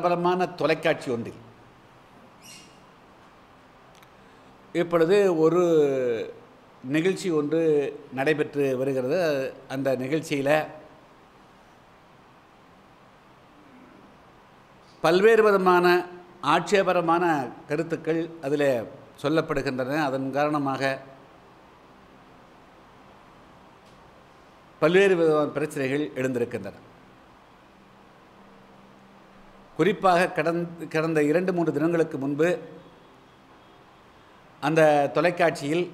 பிரபலமான தொலைக்காட்சி ஒன்றில் இப்பொழுது ஒரு நிகழ்ச்சி ஒன்று நடைபெற்று வருகிறது. அந்த நிகழ்ச்சியில் பல்வேறு விதமான ஆட்சேபரமான கருத்துக்கள் அதில் சொல்லப்படுகின்றன. அதன் காரணமாக பல்வேறு விதமான பிரச்சனைகள் எழுந்திருக்கின்றன. குறிப்பாக கடந்த 2-3 தினங்களுக்கு முன்பு அந்த தொலைக்காட்சியில்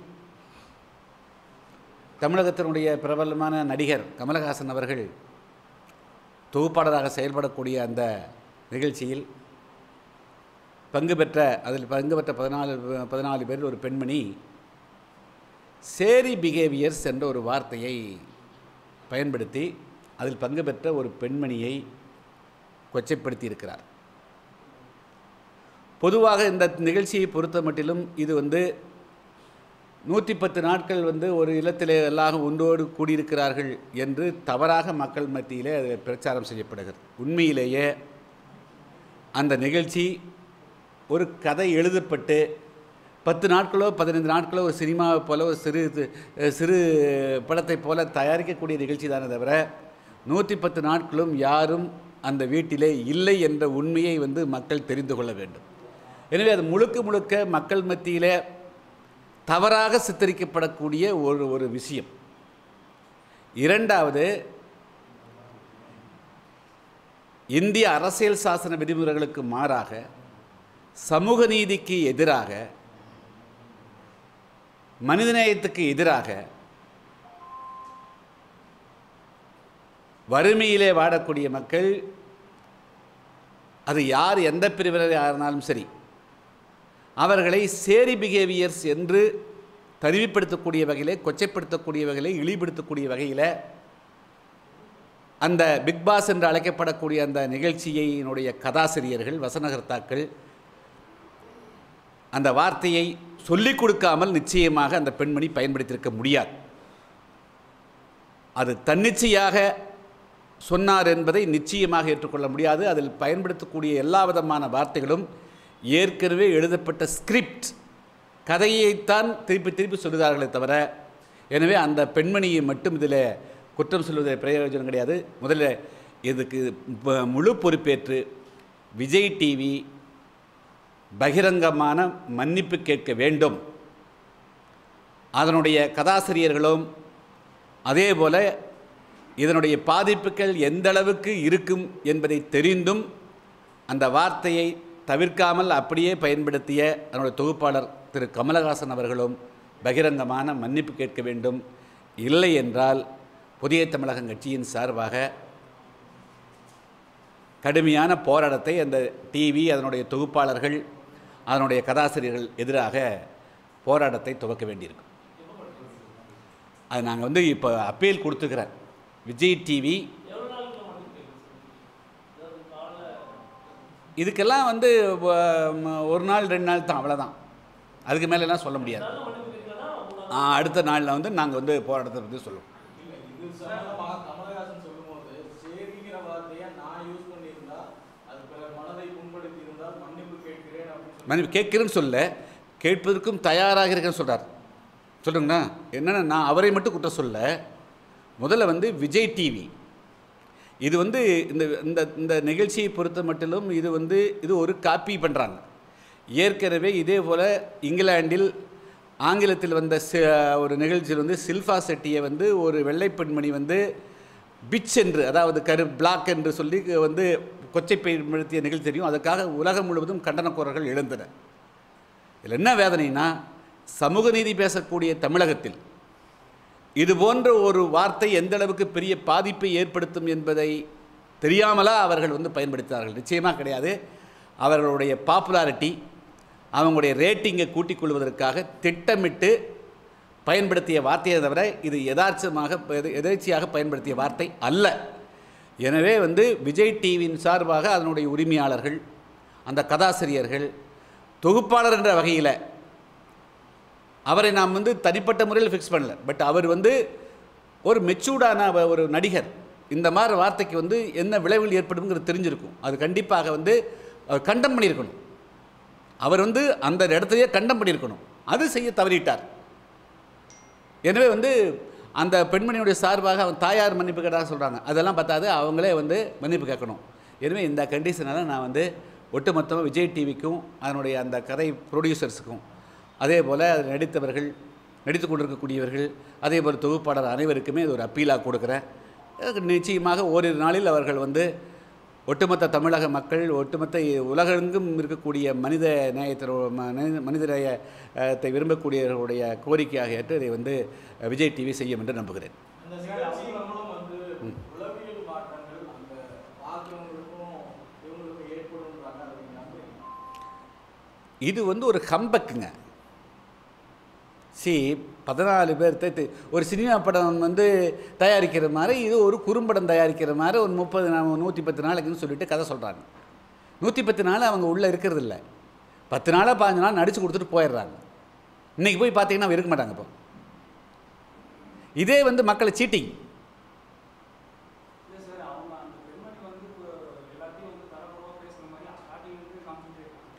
தமிழகத்தினுடைய பிரபலமான நடிகர் கமலஹாசன் அவர்கள் தொகுப்பாளராக செயல்படக்கூடிய அந்த நிகழ்ச்சியில் அதில் பங்கு பெற்ற 14 பேரில் ஒரு பெண்மணி சேரி பிஹேவியர்ஸ் என்ற ஒரு வார்த்தையை பயன்படுத்தி அதில் பங்கு பெற்ற ஒரு பெண்மணியை கொச்சைப்படுத்தி இருக்கிறார். பொதுவாக இந்த நிகழ்ச்சியை பொறுத்த மட்டிலும் இது 110 நாட்கள் ஒரு இல்லத்திலே எல்லாம் ஒன்றோடு கூடியிருக்கிறார்கள் என்று தவறாக மக்கள் மத்தியிலே அது பிரச்சாரம் செய்யப்படுகிறது. உண்மையிலேயே அந்த நிகழ்ச்சி ஒரு கதை எழுதப்பட்டு 10 நாட்களோ 15 நாட்களோ ஒரு சினிமாவை போல ஒரு சிறு படத்தை போல தயாரிக்கக்கூடிய நிகழ்ச்சி தானே தவிர 110 நாட்களும் யாரும் அந்த வீட்டிலே இல்லை என்ற உண்மையை மக்கள் தெரிந்து கொள்ள வேண்டும். எனவே அது முழுக்க மக்கள் மத்தியிலே தவறாக சித்தரிக்கப்படக்கூடிய ஒரு விஷயம். இரண்டாவது, இந்திய அரசியல் சாசன விதிமுறைகளுக்கு மாறாக, சமூக நீதிக்கு எதிராக, மனிதநேயத்துக்கு எதிராக, வறுமையிலே வாடக்கூடிய மக்கள், அது யார் எந்த பிரிவினராக இருந்தாலும் சரி, அவர்களை சேரி பிஹேவியர்ஸ் என்று தனிமைப்படுத்தக்கூடிய வகையிலே, கொச்சைப்படுத்தக்கூடிய வகையிலே, இழிவுபடுத்தக்கூடிய வகையில் அந்த பிக் பாஸ் என்று அழைக்கப்படக்கூடிய அந்த நிகழ்ச்சியினுடைய கதாசிரியர்கள், வசனகர்த்தாக்கள் அந்த வார்த்தையை சொல்லிக் கொடுக்காமல் நிச்சயமாக அந்த பெண்மணி பயன்படுத்தியிருக்க முடியாது. அது தன்னிச்சையாக சொன்னார் என்பதை நிச்சயமாக ஏற்றுக்கொள்ள முடியாது. அதில் பயன்படுத்தக்கூடிய எல்லா விதமான வார்த்தைகளும் ஏற்கனவே எழுதப்பட்ட ஸ்கிரிப்ட் கதையைத்தான் திருப்பி சொல்லுகிறார்களே தவிர, எனவே அந்த பெண்மணியை மட்டும் இதில் குற்றம் சொல்வதில் பிரயோஜனம் கிடையாது. முதல்ல இதுக்கு முழு பொறுப்பேற்று விஜய் டிவி பகிரங்கமான மன்னிப்பு கேட்க வேண்டும். அதனுடைய கதாசிரியர்களும் அதே போல் இதனுடைய பாதிப்புகள் எந்த அளவுக்கு இருக்கும் என்பதை தெரிந்தும் அந்த வார்த்தையை தவிர்க்காமல் அப்படியே பயன்படுத்திய அதனுடைய தொகுப்பாளர் திரு கமலஹாசன் அவர்களும் பகிரங்கமான மன்னிப்பு கேட்க வேண்டும். இல்லை என்றால் புதிய தமிழகம் கட்சியின் சார்பாக கடுமையான போராட்டத்தை அந்த டிவி, அதனுடைய தொகுப்பாளர்கள், அதனுடைய கதாசிரியர்கள் எதிராக போராட்டத்தை துவக்க வேண்டியிருக்கும். அது நாங்கள் இப்போ அப்பீல் கொடுத்துக்கிறேன். விஜய் டிவி இதுக்கெல்லாம் ஒரு நாள் 2 நாள் தான், அவ்வளோதான். அதுக்கு மேலெல்லாம் சொல்ல முடியாது. அடுத்த நாளில் நாங்கள் போராட்டத்தை பற்றி சொல்லுவோம். மன்னிப்பு கேட்கிறேன்னு சொல்ல, கேட்பதற்கும் தயாராக இருக்கேன்னு சொல்கிறார். சொல்லுங்கண்ணா, என்னென்னா நான் அவரை மட்டும் குற்றம் சொல்ல. முதல்ல விஜய் டிவி இது இந்த நிகழ்ச்சியை பொறுத்த மட்டிலும் இது ஒரு காப்பி பண்ணுறாங்க. ஏற்கனவே இதே போல் இங்கிலாந்தில் ஆங்கிலத்தில் வந்த ஒரு நிகழ்ச்சியில் சில்ஃபா செட்டியை ஒரு வெள்ளை பெண்மணி பிச் என்று, அதாவது பிளாக் என்று சொல்லி கொச்சைப்படுத்திய நிகழ்ச்சி தெரியும். அதுக்காக உலகம் முழுவதும் கண்டன குரல்கள் எழுந்தன. இதில் என்ன வேதனைனா, சமூக நீதி பேசக்கூடிய தமிழகத்தில் இது போன்ற ஒரு வார்த்தை எந்த அளவுக்கு பெரிய பாதிப்பை ஏற்படுத்தும் என்பதை தெரியாமலா அவர்கள் பயன்படுத்தினார்கள்? நிச்சயமாக கிடையாது. அவர்களுடைய பாப்புலாரிட்டி, அவங்களுடைய ரேட்டிங்கை கூட்டிக் கொள்வதற்காக திட்டமிட்டு பயன்படுத்திய வார்த்தையை தவிர இது எதேச்சையாக பயன்படுத்திய வார்த்தை அல்ல. எனவே விஜய் டிவியின் சார்பாக அதனுடைய உரிமையாளர்கள், அந்த கதாசிரியர்கள், தொகுப்பாளர் என்ற வகையில் அவரை நாம் தனிப்பட்ட முறையில் ஃபிக்ஸ் பண்ணல. பட் அவர் ஒரு மெச்சூர்டான ஒரு நடிகர், இந்த மாதிரி வார்த்தைக்கு வந்து என்ன விளைவுகள் ஏற்படுங்கிறது தெரிஞ்சிருக்கும். அது கண்டிப்பாக வந்து கண்டம் பண்ணியிருக்கணும். அவர் வந்து அந்த இடத்துலையே கண்டம் பண்ணியிருக்கணும். அது செய்ய தவறிட்டார். எனவே வந்து அந்த பெண்மணியுடைய சார்பாக அவன் தாயார் மன்னிப்பு கேட்டதாக சொல்கிறாங்க. அதெல்லாம் பார்த்தாது, அவங்களே வந்து மன்னிப்பு கேட்கணும். எனவே இந்த கண்டிஷனால் நான் வந்து ஒட்டுமொத்தமாக விஜய் டிவிக்கும் அதனுடைய அந்த கதை ப்ரொடியூசர்ஸுக்கும் அதே போல் அதில் நடித்தவர்கள், நடித்து கொண்டிருக்கக்கூடியவர்கள், அதே போல் தொகுப்பாளர் அனைவருக்குமே இது ஒரு அப்பீலாக கொடுக்குறேன். நிச்சயமாக ஓரிரு நாளில் அவர்கள் வந்து ஒட்டுமொத்த தமிழக மக்கள், ஒட்டுமொத்த உலகெங்கும் இருக்கக்கூடிய மனித நேயத்தை விரும்பக்கூடியவர்களுடைய கோரிக்கையாக ஏற்று இதை வந்து விஜய் டிவி செய்யும் என்று நம்புகிறேன். இது வந்து ஒரு கம்பக்குங்க. 14 பேர் ஒரு சினிமா படம் வந்து தயாரிக்கிற மாதிரி இது ஒரு குறும்படம் தயாரிக்கிற மாதிரி ஒரு 110 நாளைக்குன்னு சொல்லிட்டு கதை சொல்கிறாங்க. 110 நாள் அவங்க உள்ளே இருக்கிறது இல்லை. 10 நாளாக 15 நாள் நடித்து கொடுத்துட்டு போயிடுறாங்க. இன்றைக்கி போய் பார்த்தீங்கன்னா இருக்க மாட்டாங்க. இப்போ இதே வந்து மக்களை சீட்டிங்.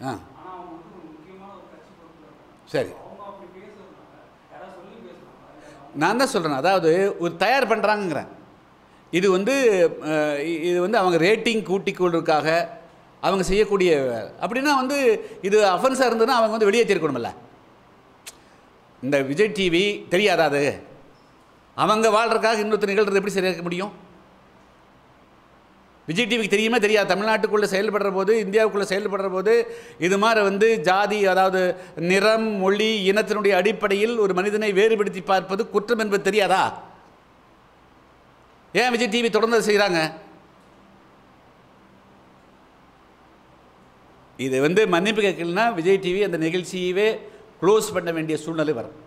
ஆ சரி, நான் தான் சொல்கிறேன். அதாவது ஒரு தயார் பண்ணுறாங்கிறேன். இது வந்து அவங்க ரேட்டிங் கூட்டிக்கொள்றதுக்காக அவங்க செய்யக்கூடிய அப்படின்னா வந்து இது அஃபென்ஸாக இருந்ததுன்னா அவங்க வந்து வெளியேற்றிருக்கணுமில்ல. இந்த விஜய் டிவி தெரியாதா? அது அவங்க வாழ்கிறதுக்காக இன்னொருத்தர் நிகழ்கிறது எப்படி சரியாக முடியும்? விஜய் டிவிக்கு தெரியுமே தெரியாது. தமிழ்நாட்டுக்குள்ளே செயல்படுற போது, இந்தியாவுக்குள்ளே செயல்படுற போது இது மாதிரி வந்து ஜாதி, அதாவது நிறம், மொழி, இனத்தினுடைய அடிப்படையில் ஒரு மனிதனை வேறுபடுத்தி பார்ப்பது குற்றம் என்பது தெரியாதா? ஏன் விஜய் டிவி தொடர்ந்து செய்கிறாங்க? இது வந்து மன்னிப்பு கேட்கலன்னா விஜய் டிவி அந்த நிகழ்ச்சியவே க்ளோஸ் பண்ண வேண்டிய சூழ்நிலை வரும்.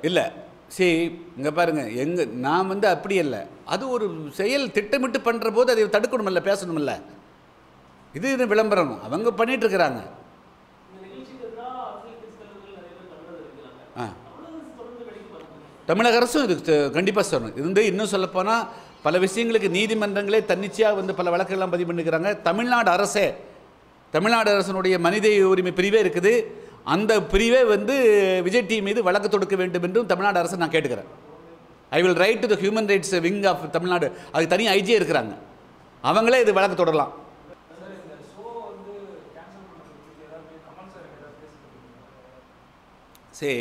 இல்லை சரி, இங்கே பாருங்கள், நான் வந்து அப்படி இல்லை. அது ஒரு செயல் திட்டமிட்டு பண்ணுற போது அதை தடுக்கணுமில்ல, பேசணுமில்ல. இது விளம்பரம் அவங்க பண்ணிகிட்ருக்கிறாங்க. தமிழக அரசும் இதுக்கு கண்டிப்பாக சொல்லணும். இது வந்து இன்னும் சொல்லப்போனால் பல விஷயங்களுக்கு நீதிமன்றங்களே தன்னிச்சையாக வந்து பல வழக்குகள்லாம் பதிவு பண்ணிக்கிறாங்க. தமிழ்நாடு அரசனுடைய மனித உரிமை பிரிவே இருக்குது. அந்த பிரிவே வந்து விஜய் டிவி மீது வழக்கு தொடுக்க வேண்டும் என்றும் தமிழ்நாடு அரசு நான் கேட்டுக்கிறேன். I will write to the human rights wing of Tamil Nadu. அதுக்கு தனி ஐஜியே இருக்கிறாங்க. அவங்களே இது வழக்கு தொடரலாம். சரி,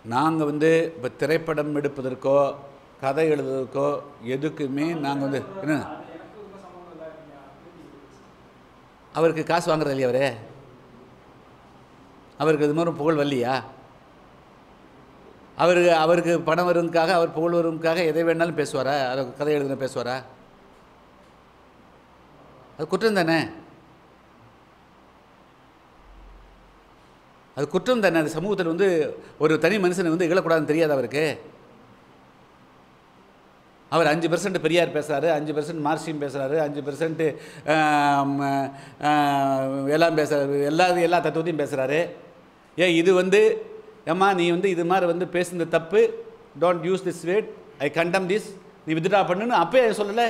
நாங்கள் வந்து இப்போ திரைப்படம் எடுப்பதற்கோ கதை எழுதுவதற்கோ எதுக்குமே நாங்கள் வந்து என்ன, அவருக்கு காசு வாங்குறது இல்லையா? அவருக்கு இது மாதிரி புகழ் வரலையா? அவருக்கு பணம் வருவதுக்காக, அவர் புகழ் வருவதுக்காக எதை வேணாலும் பேசுவாரா? அவர் கதை எழுதுன பேசுவாரா? அது குற்றம் தானே? அது குற்றம் தானே? அது சமூகத்தில் வந்து ஒரு தனி மனுஷனை வந்து இகழக்கூடாதுன்னு தெரியாது அவருக்கு? அவர் 5% பெரியார் பேசுகிறாரு, 5% மார்க்சியம் பேசுகிறாரு, 5% எல்லாம் பேசுகிறாரு, எல்லா தத்துவத்தையும் பேசுகிறாரு. இது வந்து ஏம்மா நீ வந்து இது மாதிரி வந்து பேசுனது தப்பு, don't use this word, I condemn this, நீ வித்ட்ரா பண்ணுன்னு அப்பே சொல்லலை?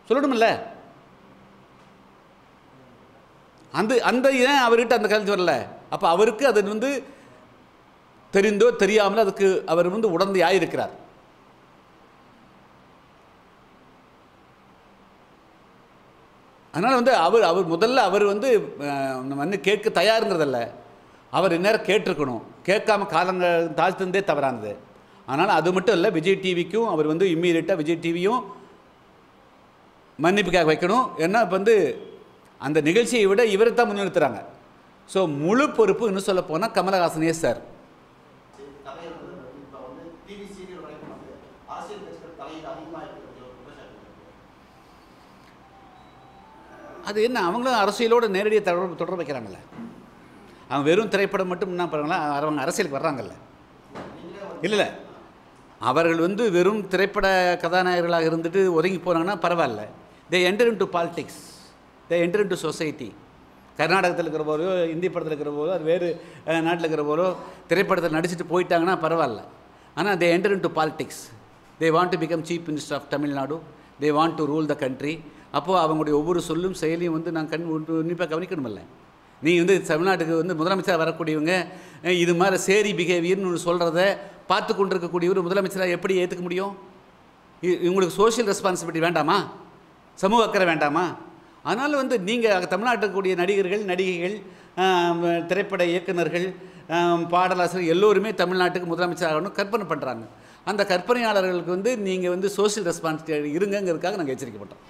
சொல்லணுமில்ல. அந்த ஏன் அவர்கிட்ட அந்த கருத்து வரல? அப்போ அவருக்கு அது வந்து தெரிந்தோ தெரியாமல் அதுக்கு அவர் வந்து உடந்தையாக இருக்கிறார். அதனால் வந்து அவர் முதல்ல அவர் வந்து வந்து கேட்க தயாருங்கிறதில்ல, அவர் இந்நேரம் கேட்டிருக்கணும். கேட்காம காலங்கள் தாழ்த்துந்தே தவறானது. அதனால் அது மட்டும் இல்லை, விஜய் டிவிக்கும் அவர் வந்து இம்மீடியட்டாக விஜய் டிவியும் மன்னிப்புக்காக வைக்கணும். ஏன்னா இப்போ வந்து அந்த நிகழ்ச்சியை விட இவரை தான் முன்னிறுத்துறாங்க. ஸோ முழு பொறுப்பு இன்னும் சொல்ல போனால் கமலஹாசனே சார். அது என்ன, அவங்களும் அரசியலோடு நேரடியாக தொடர்பு வைக்கிறாங்கல்ல. அவங்க வெறும் திரைப்படம் மட்டும் என்ன பண்ணுறாங்களா, அவங்க அரசியலுக்கு வர்றாங்கல்ல. இல்லை, அவர்கள் வந்து வெறும் திரைப்பட கதாநாயகர்களாக இருந்துட்டு ஒதுங்கி போனாங்கன்னா பரவாயில்ல. தே என்டர் இன்டு பாலிடிக்ஸ், தே என்டர் இன்டு சொசைட்டி. கர்நாடகத்தில் இருக்கிற போதோ, இந்தி படத்தில் இருக்கிற போதோ, அது வேறு நாட்டில் இருக்கிற போதோ திரைப்படத்தில் நடிச்சுட்டு போயிட்டாங்கன்னா பரவாயில்ல. ஆனால் they enter into politics. They want to become chief minister of Tamil Nadu. They want to rule the country. அப்போது அவங்களுடைய ஒவ்வொரு சொல்லும் செயலியும் வந்து நான் உன்னிப்பாக கவனிக்கணுமில்ல. நீ வந்து தமிழ்நாட்டுக்கு வந்து முதலமைச்சராக வரக்கூடியவங்க இது மாதிரி சேரி பிஹேவியர்னு சொல்கிறத பார்த்து கொண்டிருக்கக்கூடியவர் முதலமைச்சராக எப்படி ஏற்றுக்க முடியும்? இவங்களுக்கு சோஷியல் ரெஸ்பான்சிபிலிட்டி வேண்டாமா? சமூக அக்கறை வேண்டாமா? அதனால் வந்து நீங்கள் தமிழ்நாட்டுக்கு கூடிய நடிகர்கள், நடிகைகள், திரைப்பட இயக்குநர்கள், பாடலாசிரியர் எல்லோருமே தமிழ்நாட்டுக்கு முதலமைச்சர் ஆகணும் கற்பனை பண்ணுறாங்க. அந்த கற்பனையாளர்களுக்கு வந்து நீங்கள் வந்து சோஷியல் ரெஸ்பான்சிபிலிட்டி இருங்கிறதுக்காக நாங்கள் எச்சரிக்கப்பட்டோம்.